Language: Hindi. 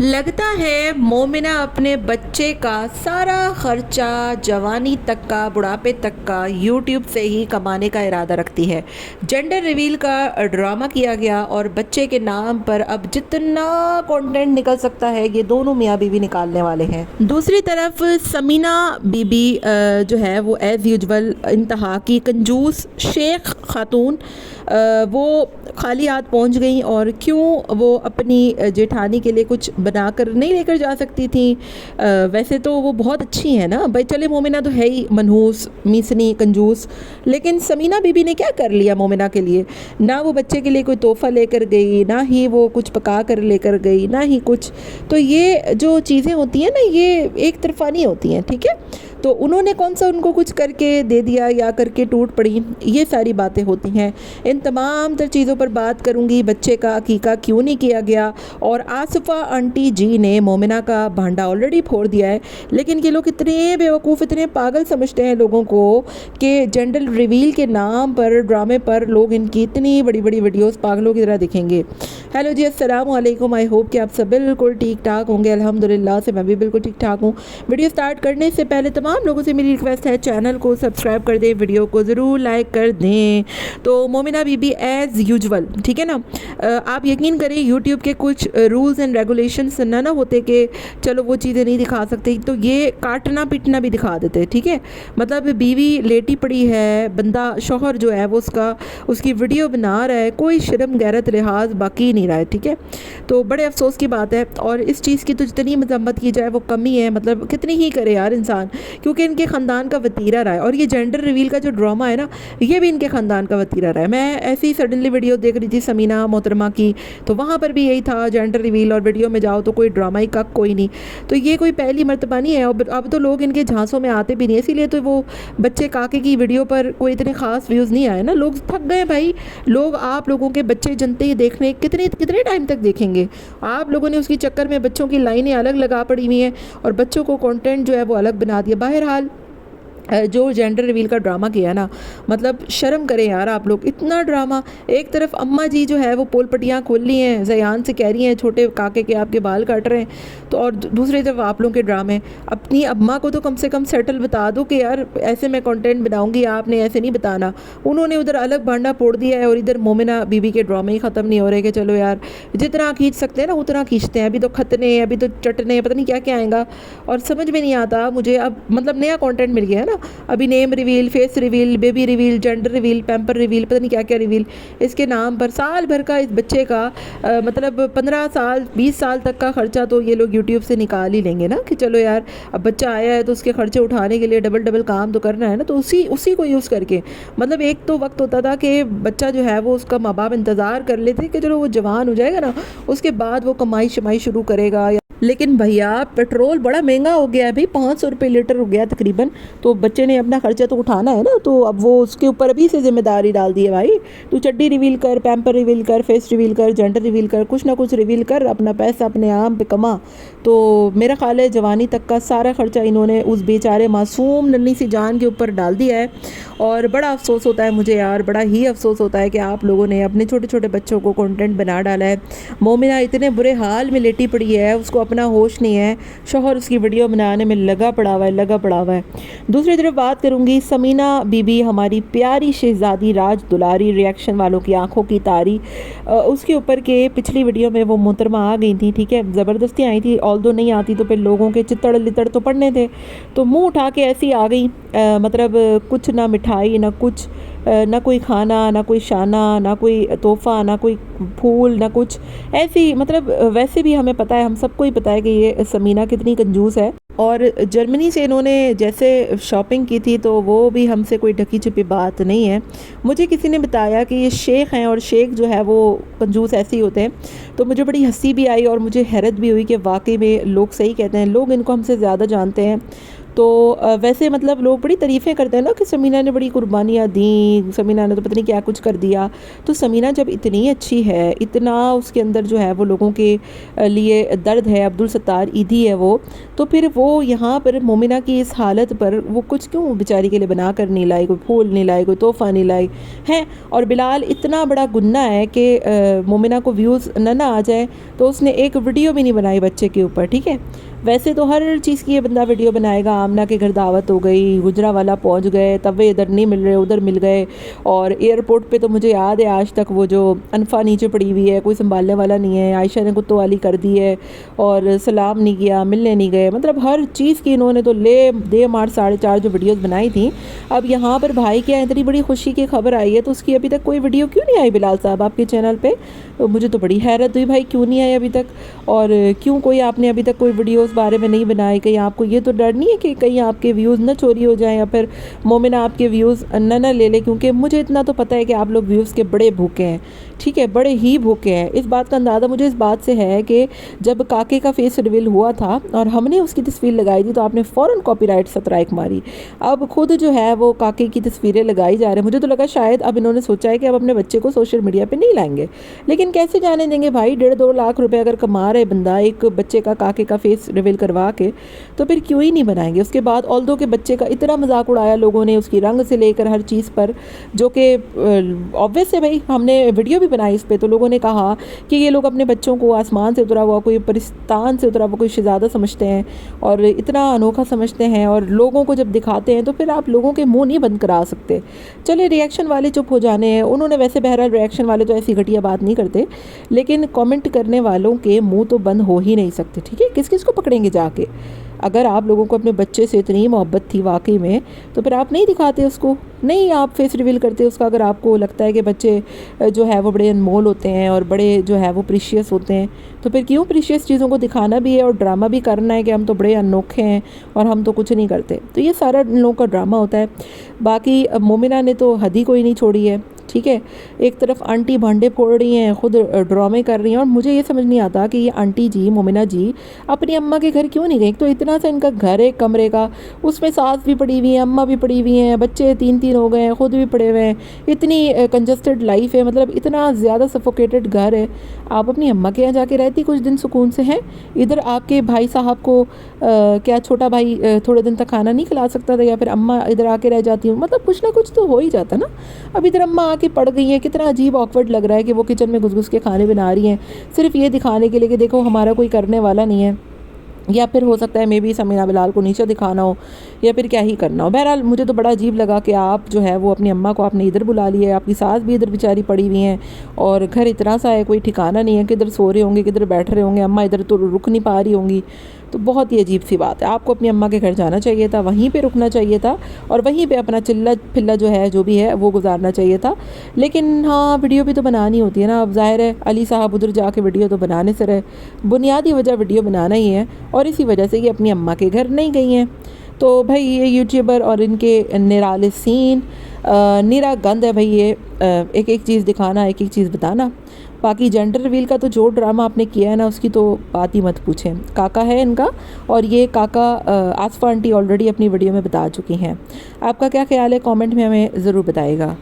लगता है मोमिना अपने बच्चे का सारा खर्चा जवानी तक का बुढ़ापे तक का यूट्यूब से ही कमाने का इरादा रखती है। जेंडर रिवील का ड्रामा किया गया और बच्चे के नाम पर अब जितना कंटेंट निकल सकता है ये दोनों मियाँ बीवी निकालने वाले हैं। दूसरी तरफ समीना बीबी जो है वो एज़ यूजुअल इंतहा की कंजूस शेख खातून वो खाली हाथ पहुंच गई। और क्यों वो अपनी जेठानी के लिए कुछ बनाकर नहीं लेकर जा सकती थी? वैसे तो वो बहुत अच्छी है ना भाई, चले मोमिना तो है ही मनहूस मीसनी कंजूस, लेकिन समीना बीबी ने क्या कर लिया मोमिना के लिए? ना वो बच्चे के लिए कोई तोहफ़ा लेकर गई, ना ही वो कुछ पका कर लेकर गई, ना ही कुछ। तो ये जो चीज़ें होती हैं ना ये एक तरफा नहीं होती हैं, ठीक है। तो उन्होंने कौन सा उनको कुछ करके दे दिया या करके टूट पड़ी, ये सारी बातें होती हैं। इन तमाम तर चीज़ों पर बात करूँगी। बच्चे का अकीका क्यों नहीं किया गया, और आसिफा आंटी जी ने मोमिना का भांडा ऑलरेडी फोड़ दिया है। लेकिन ये लोग इतने बेवकूफ़ इतने पागल समझते हैं लोगों को कि जेंडर रिवील के नाम पर ड्रामे पर लोग इनकी इतनी बड़ी बड़ी वीडियोस पागलों की तरह दिखेंगे। हेलो जी, अस्सलाम वालेकुम। आई होप कि आप सब बिल्कुल ठीक ठाक होंगे। अल्हम्दुलिल्लाह से मैं भी बिल्कुल ठीक ठाक हूँ। वीडियो स्टार्ट करने से पहले तमाम लोगों से मेरी रिक्वेस्ट है, चैनल को सब्सक्राइब कर दें, वीडियो को ज़रूर लाइक कर दें। तो मोमिना बीबी एज़ यूजुअल, ठीक है ना। आप यकीन करें यूट्यूब के कुछ रूल्स एंड रेगुलेशंस ना होते कि चलो वो चीज़ें नहीं दिखा सकते, तो ये काटना पीटना भी दिखा देते, ठीक है। मतलब बीवी लेटी पड़ी है, बंदा शौहर जो है वो उसकी वीडियो बना रहा है, कोई शर्म गैरत लिहाज बाकी नहीं रहा है, ठीक है। तो बड़े अफसोस की बात है, और इस चीज़ की तो जितनी मजम्मत की जाए वो कमी है। मतलब कितनी ही करे यार इंसान, क्योंकि इनके ख़ानदान का वतीरा रहा है। और ये जेंडर रिवील का जो ड्रामा है ना, ये भी इनके ख़ानदान का वतीरा रहा है। मैं ऐसी ही सडनली वीडियो देख रही थी समीना मोहतरमा की, तो वहाँ पर भी यही था जेंडर रिवील, और वीडियो में जाओ तो कोई ड्रामा ही का कोई नहीं। तो ये कोई पहली मर्तबा नहीं है, और अब तो लोग इनके झांसों में आते भी नहीं, इसीलिए तो वो बच्चे काके की वीडियो पर कोई इतने ख़ास व्यूज़ नहीं आए ना। लोग थक गए भाई। लोग आप लोगों के बच्चे जनते ही देखने कितने कितने टाइम तक देखेंगे? आप लोगों ने उसकी चक्कर में बच्चों की लाइनें अलग लगा पड़ी हुई हैं, और बच्चों को कंटेंट जो है वो अलग बना दिया। बहरहाल जो जेंडर रिवील का ड्रामा किया ना, मतलब शर्म करें यार आप लोग, इतना ड्रामा। एक तरफ अम्मा जी जो है वो पोल पट्टियाँ खोल ली हैं, ज़यान से कह रही हैं छोटे काके के आपके बाल काट रहे हैं, तो और दूसरी तरफ आप लोगों के ड्रामे। अपनी अम्मा को तो कम से कम सेटल बता दो कि यार ऐसे मैं कंटेंट बनाऊंगी, आपने ऐसे नहीं बताना। उन्होंने उधर अलग भांडा फोड़ दिया है, और इधर मोमिना बीबी के ड्रामे ही ख़त्म नहीं हो रहे कि चलो यार जितना खींच सकते हैं ना उतना खींचते हैं। अभी तो खतने, अभी तो चटने, पता नहीं क्या क्या आएगा, और समझ में नहीं आता मुझे अब। मतलब नया कंटेंट मिल गया है ना, अभी name reveal, face reveal, baby reveal, gender reveal, pamper reveal, पता नहीं क्या क्या रिवील। इसके नाम पर साल भर का इस बच्चे का मतलब 15 साल 20 साल तक का खर्चा तो ये लोग यूट्यूब से निकाल ही लेंगे ना, कि चलो यार अब बच्चा आया है तो उसके खर्चे उठाने के लिए डबल डबल काम तो करना है ना। तो उसी को यूज़ करके, मतलब एक तो वक्त होता था कि बच्चा जो है वो उसका माँ बाप इंतज़ार कर लेते कि चलो वो जवान हो जाएगा ना, उसके बाद वो कमाई शमाई शुरू करेगा। लेकिन भैया पेट्रोल बड़ा महंगा हो गया है भाई, 500 रुपये लीटर हो गया तकरीबन। तो बच्चे ने अपना खर्चा तो उठाना है ना, तो अब वो उसके ऊपर अभी से जिम्मेदारी डाल दी है भाई। तू चड्डी रिवील कर, पैम्पर रिवील कर, फेस रिवील कर, जेंडर रिवील कर, कुछ ना कुछ रिवील कर, अपना पैसा अपने आम पे कमा। तो मेरा ख्याल है जवानी तक का सारा खर्चा इन्होंने उस बेचारे मासूम नन्ही सी जान के ऊपर डाल दिया है। और बड़ा अफसोस होता है मुझे यार, बड़ा ही अफसोस होता है कि आप लोगों ने अपने छोटे छोटे बच्चों को कंटेंट बना डाला है। मोमिना इतने बुरे हाल में लेटी पड़ी है, उसको अपना होश नहीं है, शौहर उसकी वीडियो बनाने में लगा पड़ा हुआ है। दूसरी तरफ बात करूँगी समीना बीबी, हमारी प्यारी शहजादी राज दुलारी, रिएक्शन वालों की आंखों की तारी, उसके ऊपर के पिछली वीडियो में वो मोहतरमा आ गई थी, ठीक है, ज़बरदस्ती आई थी। ऑल्दो नहीं आती तो फिर लोगों के चित्तड़ लितड़ तो पड़ने थे, तो मुँह उठा के ऐसी आ गई। मतलब कुछ ना मिठाई ना कुछ, ना कोई खाना ना कोई शाना, ना कोई तोहफ़ा ना कोई फूल ना कुछ ऐसी। मतलब वैसे भी हमें पता है, हम सबको ही पता है कि ये समीना कितनी कंजूस है। और जर्मनी से इन्होंने जैसे शॉपिंग की थी, तो वो भी हमसे कोई ढकी छुपी बात नहीं है। मुझे किसी ने बताया कि ये शेख हैं, और शेख जो है वो कंजूस ऐसे ही होते हैं। तो मुझे बड़ी हंसी भी आई और मुझे हैरत भी हुई कि वाकई में लोग सही कहते हैं, लोग इनको हमसे ज़्यादा जानते हैं। तो वैसे मतलब लोग बड़ी तारीफ़ें करते हैं ना कि समीना ने बड़ी कुर्बानियाँ दी, समीना ने तो पता नहीं क्या कुछ कर दिया। तो समीना जब इतनी अच्छी है, इतना उसके अंदर जो है वो लोगों के लिए दर्द है, अब्दुल सत्तार ईदी है वो, तो फिर वो यहाँ पर मोमिना की इस हालत पर वो कुछ क्यों बेचारी के लिए बना कर नहीं लाई, कोई फूल नहीं लाई, कोई तोहफ़ा नहीं लाई हैं। और बिलाल इतना बड़ा गुन्ना है कि मोमिना को व्यूज़ न आ जाए तो उसने एक वीडियो भी नहीं बनाई बच्चे के ऊपर, ठीक है। वैसे तो हर चीज़ की ये बंदा वीडियो बनाएगा, आमना के घर दावत हो गई, गुजरावाला पहुंच गए, तब वे इधर नहीं मिल रहे उधर मिल गए, और एयरपोर्ट पे तो मुझे याद है आज तक वो जो अनफा नीचे पड़ी हुई है, कोई संभालने वाला नहीं है, आयशा ने कुत्तों वाली कर दी है और सलाम नहीं किया, मिलने नहीं गए, मतलब हर चीज़ की इन्होंने तो ले दे मार 4.5 जो वीडियोज़ बनाई थी। अब यहाँ पर भाई की इतनी बड़ी खुशी की खबर आई है तो उसकी अभी तक कोई वीडियो क्यों नहीं आई बिलाल साहब आपके चैनल पर? तो मुझे तो बड़ी हैरत हुई भाई, क्यों नहीं आई अभी तक, और क्यों कोई आपने अभी तक कोई वीडियोस बारे में नहीं बनाए? कहीं आपको ये तो डर नहीं है कि कहीं आपके व्यूज़ ना चोरी हो जाएं या फिर मोमिना आपके व्यूज़ न ले ले? क्योंकि मुझे इतना तो पता है कि आप लोग व्यूज़ के बड़े भूखे हैं, ठीक है, बड़े ही भूखे हैं। इस बात का अंदाज़ा मुझे इस बात से है कि जब काके का फेस रिवील हुआ था और हमने उसकी तस्वीर लगाई थी तो आपने फ़ौरन कॉपीराइट स्ट्राइक मारी। अब खुद जो है वो काके की तस्वीरें लगाई जा रही हैं। मुझे तो लगा शायद अब इन्होंने सोचा है कि अब अपने बच्चे को सोशल मीडिया पर नहीं लाएंगे, लेकिन कैसे जाने देंगे भाई? 1.5-2 लाख रुपए अगर कमा रहे बंदा एक बच्चे का काके का फेस रिवील करवा के, तो फिर क्यों ही नहीं बनाएंगे? उसके बाद ऑल्दो के बच्चे का इतना मजाक उड़ाया लोगों ने, उसकी रंग से लेकर हर चीज़ पर, जो कि ऑब्वियस है भाई, हमने वीडियो भी बनाई इस पर, तो लोगों ने कहा कि ये लोग अपने बच्चों को आसमान से उतरा हुआ कोई परिस्तान से उतरा हुआ कोई शहजादा समझते हैं और इतना अनोखा समझते हैं, और लोगों को जब दिखाते हैं तो फिर आप लोगों के मुँह नहीं बंद करा सकते। चले रिएक्शन वाले चुप हो जाने हैं, उन्होंने वैसे बहरहाल रिएक्शन वाले तो ऐसी घटिया बात नहीं करते, लेकिन कमेंट करने वालों के मुंह तो बंद हो ही नहीं सकते, ठीक है। किस किस को पकड़ेंगे जाके? अगर आप लोगों को अपने बच्चे से इतनी मोहब्बत थी वाकई में, तो फिर आप नहीं दिखाते उसको, नहीं आप फेस रिवील करते उसका। अगर आपको लगता है कि बच्चे जो है वो बड़े अनमोल होते हैं और बड़े जो है वो प्रीशियस होते हैं, तो फिर क्यों प्रीशियस चीज़ों को दिखाना भी है और ड्रामा भी करना है कि हम तो बड़े अनोखे हैं और हम तो कुछ नहीं करते? तो ये सारा इन लोगों का ड्रामा होता है। बाकी मोमिना ने तो हद ही कोई नहीं छोड़ी है, ठीक है। एक तरफ आंटी भांडे फोड़ रही हैं, खुद ड्रामे कर रही हैं, और मुझे ये समझ नहीं आता कि ये आंटी जी, मोमिना जी, अपनी अम्मा के घर क्यों नहीं गई? तो इतना सा इनका घर है कमरे का, उसमें सास भी पड़ी हुई है, अम्मा भी पड़ी हुई हैं, बच्चे 3-3 हो गए हैं, खुद भी पड़े हुए हैं, इतनी कंजस्टेड लाइफ है, मतलब इतना ज़्यादा सफोकेटेड घर है। आप अपनी अम्मा के यहाँ जाके रहती कुछ दिन सुकून से हैं। इधर आपके भाई साहब को क्या छोटा भाई थोड़े दिन तक खाना नहीं खिला सकता था, या फिर अम्मा इधर आके रह जाती हूँ? मतलब कुछ ना कुछ तो हो ही जाता ना। अब इधर अम्मा आके पड़ गई हैं, कितना अजीब ऑकवर्ड लग रहा है कि वो किचन में घुस घुस के खाने बना रही हैं, सिर्फ ये दिखाने के लिए कि देखो हमारा कोई करने वाला नहीं है। या फिर हो सकता है मे बी समीना बिलाल को नीचे दिखाना हो, या फिर क्या ही करना हो। बहरहाल मुझे तो बड़ा अजीब लगा कि आप जो है वो अपनी अम्मा को आपने इधर बुला लिया है, आपकी सास भी इधर बेचारी पड़ी हुई हैं, और घर इतना सा है, कोई ठिकाना नहीं है, किधर सो रहे होंगे किधर बैठ रहे होंगे, अम्मा इधर तो रुक नहीं पा रही होंगी। तो बहुत ही अजीब सी बात है। आपको अपनी अम्मा के घर जाना चाहिए था, वहीं पे रुकना चाहिए था, और वहीं पे अपना चिल्ला फिल्ला जो है जो भी है वो गुजारना चाहिए था। लेकिन हाँ, वीडियो भी तो बनानी होती है ना। अब ज़ाहिर है अली साहब उधर जाके वीडियो तो बनाने से रहे, बुनियादी वजह वीडियो बनाना ही है, और इसी वजह से ये अपनी अम्मा के घर नहीं गई हैं। तो भाई ये यूट्यूबर और इनके निराले सीन, निरा गंद है भाई ये, एक एक चीज़ दिखाना, एक एक चीज़ बताना। बाकी जेंडर रिवील का तो जो ड्रामा आपने किया है ना, उसकी तो बात ही मत पूछें। काका है इनका, और ये काका आसफा आंटी ऑलरेडी अपनी वीडियो में बता चुकी हैं। आपका क्या ख्याल है? कमेंट में हमें ज़रूर बताइएगा।